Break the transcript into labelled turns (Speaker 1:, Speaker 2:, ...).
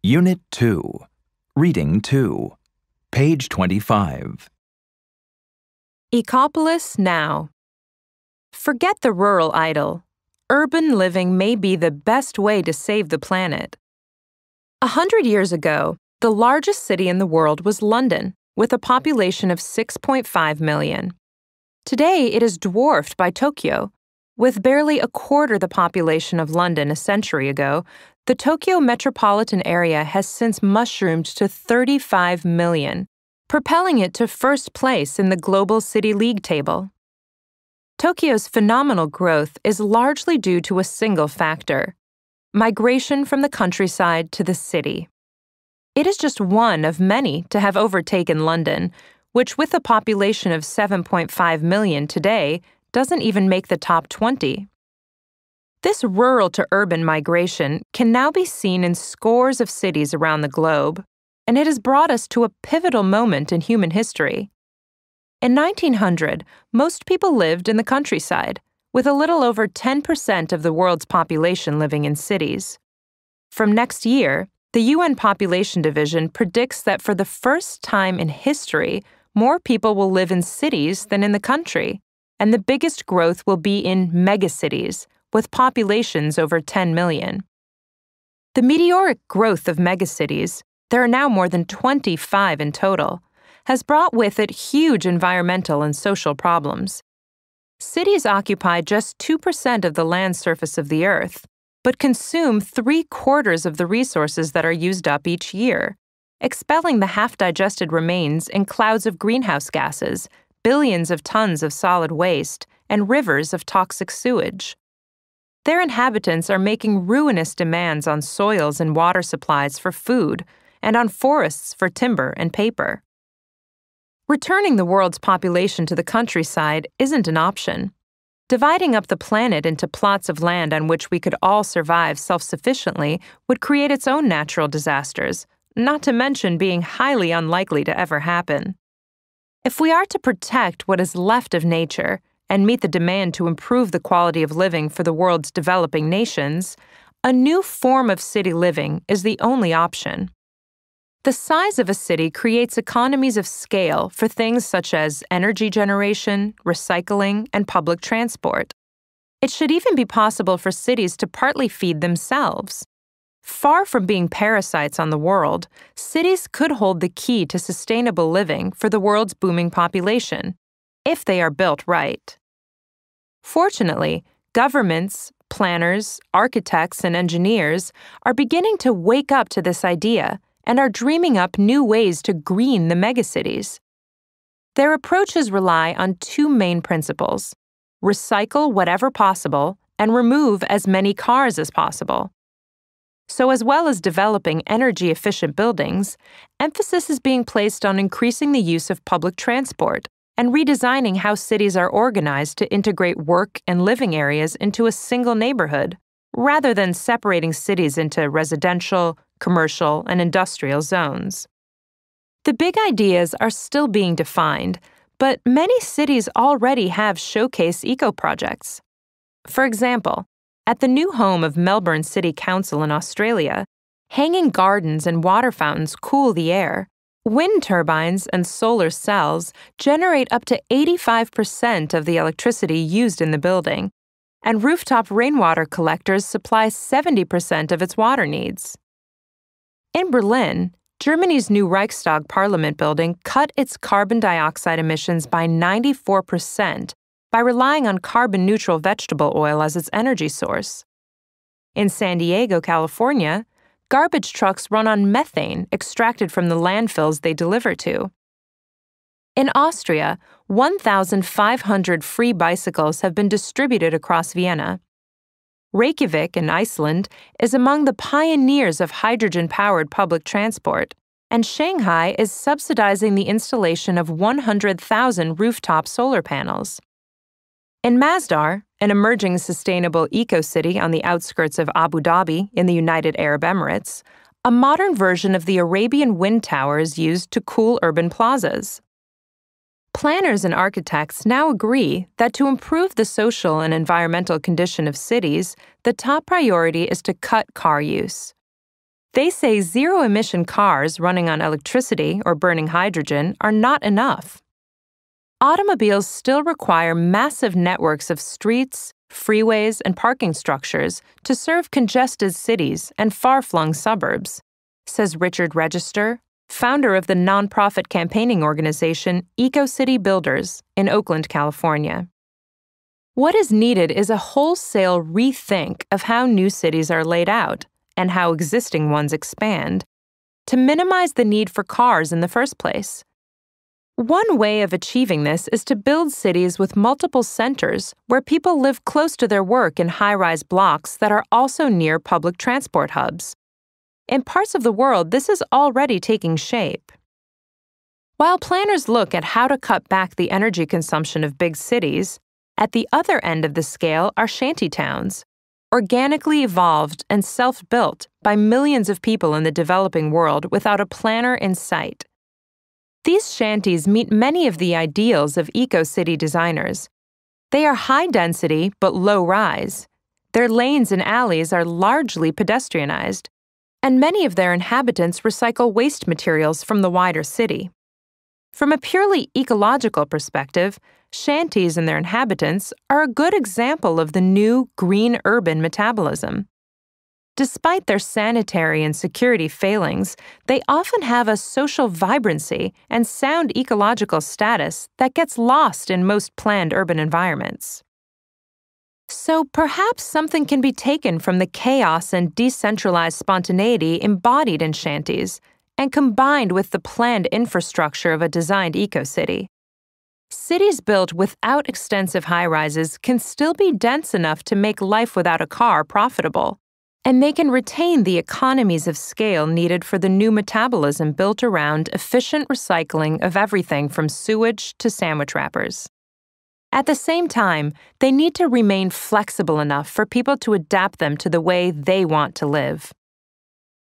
Speaker 1: Unit 2, Reading 2, page 25.
Speaker 2: Ecopolis now. Forget the rural idyll. Urban living may be the best way to save the planet. 100 years ago, the largest city in the world was London, with a population of 6.5 million. Today, it is dwarfed by Tokyo. With barely a quarter the population of London a century ago, the Tokyo metropolitan area has since mushroomed to 35 million, propelling it to first place in the Global City League table. Tokyo's phenomenal growth is largely due to a single factor: migration from the countryside to the city. It is just one of many to have overtaken London, which with a population of 7.5 million today, doesn't even make the top 20. This rural-to-urban migration can now be seen in scores of cities around the globe, and it has brought us to a pivotal moment in human history. In 1900, most people lived in the countryside, with a little over 10% of the world's population living in cities. From next year, the UN Population Division predicts that for the first time in history, more people will live in cities than in the country, and the biggest growth will be in megacities, with populations over 10 million. The meteoric growth of megacities, there are now more than 25 in total, has brought with it huge environmental and social problems. Cities occupy just 2% of the land surface of the Earth, but consume 3/4 of the resources that are used up each year, expelling the half-digested remains in clouds of greenhouse gases, billions of tons of solid waste, and rivers of toxic sewage. Their inhabitants are making ruinous demands on soils and water supplies for food, and on forests for timber and paper. Returning the world's population to the countryside isn't an option. Dividing up the planet into plots of land on which we could all survive self-sufficiently would create its own natural disasters, not to mention being highly unlikely to ever happen. If we are to protect what is left of nature and meet the demand to improve the quality of living for the world's developing nations, a new form of city living is the only option. The size of a city creates economies of scale for things such as energy generation, recycling, and public transport. It should even be possible for cities to partly feed themselves. Far from being parasites on the world, cities could hold the key to sustainable living for the world's booming population, if they are built right. Fortunately, governments, planners, architects, and engineers are beginning to wake up to this idea and are dreaming up new ways to green the megacities. Their approaches rely on two main principles: recycle whatever possible and remove as many cars as possible. So as well as developing energy-efficient buildings, emphasis is being placed on increasing the use of public transport and redesigning how cities are organized to integrate work and living areas into a single neighborhood, rather than separating cities into residential, commercial, and industrial zones. The big ideas are still being defined, but many cities already have showcase eco-projects. For example, at the new home of Melbourne City Council in Australia, hanging gardens and water fountains cool the air. Wind turbines and solar cells generate up to 85% of the electricity used in the building, and rooftop rainwater collectors supply 70% of its water needs. In Berlin, Germany's new Reichstag Parliament building cut its carbon dioxide emissions by 94%, by relying on carbon-neutral vegetable oil as its energy source. In San Diego, California, garbage trucks run on methane extracted from the landfills they deliver to. In Austria, 1,500 free bicycles have been distributed across Vienna. Reykjavik in Iceland is among the pioneers of hydrogen-powered public transport, and Shanghai is subsidizing the installation of 100,000 rooftop solar panels. In Masdar, an emerging sustainable eco-city on the outskirts of Abu Dhabi in the United Arab Emirates, a modern version of the Arabian wind tower is used to cool urban plazas. Planners and architects now agree that to improve the social and environmental condition of cities, the top priority is to cut car use. They say zero-emission cars running on electricity or burning hydrogen are not enough. Automobiles still require massive networks of streets, freeways, and parking structures to serve congested cities and far-flung suburbs, says Richard Register, founder of the nonprofit campaigning organization EcoCity Builders in Oakland, California. What is needed is a wholesale rethink of how new cities are laid out and how existing ones expand to minimize the need for cars in the first place. One way of achieving this is to build cities with multiple centers where people live close to their work in high-rise blocks that are also near public transport hubs. In parts of the world, this is already taking shape. While planners look at how to cut back the energy consumption of big cities, at the other end of the scale are shantytowns, organically evolved and self-built by millions of people in the developing world without a planner in sight. These shanties meet many of the ideals of eco-city designers. They are high-density but low-rise. Their lanes and alleys are largely pedestrianized, and many of their inhabitants recycle waste materials from the wider city. From a purely ecological perspective, shanties and their inhabitants are a good example of the new green urban metabolism. Despite their sanitary and security failings, they often have a social vibrancy and sound ecological status that gets lost in most planned urban environments. So perhaps something can be taken from the chaos and decentralized spontaneity embodied in shanties and combined with the planned infrastructure of a designed eco-city. Cities built without extensive high-rises can still be dense enough to make life without a car profitable, and they can retain the economies of scale needed for the new metabolism built around efficient recycling of everything from sewage to sandwich wrappers. At the same time, they need to remain flexible enough for people to adapt them to the way they want to live.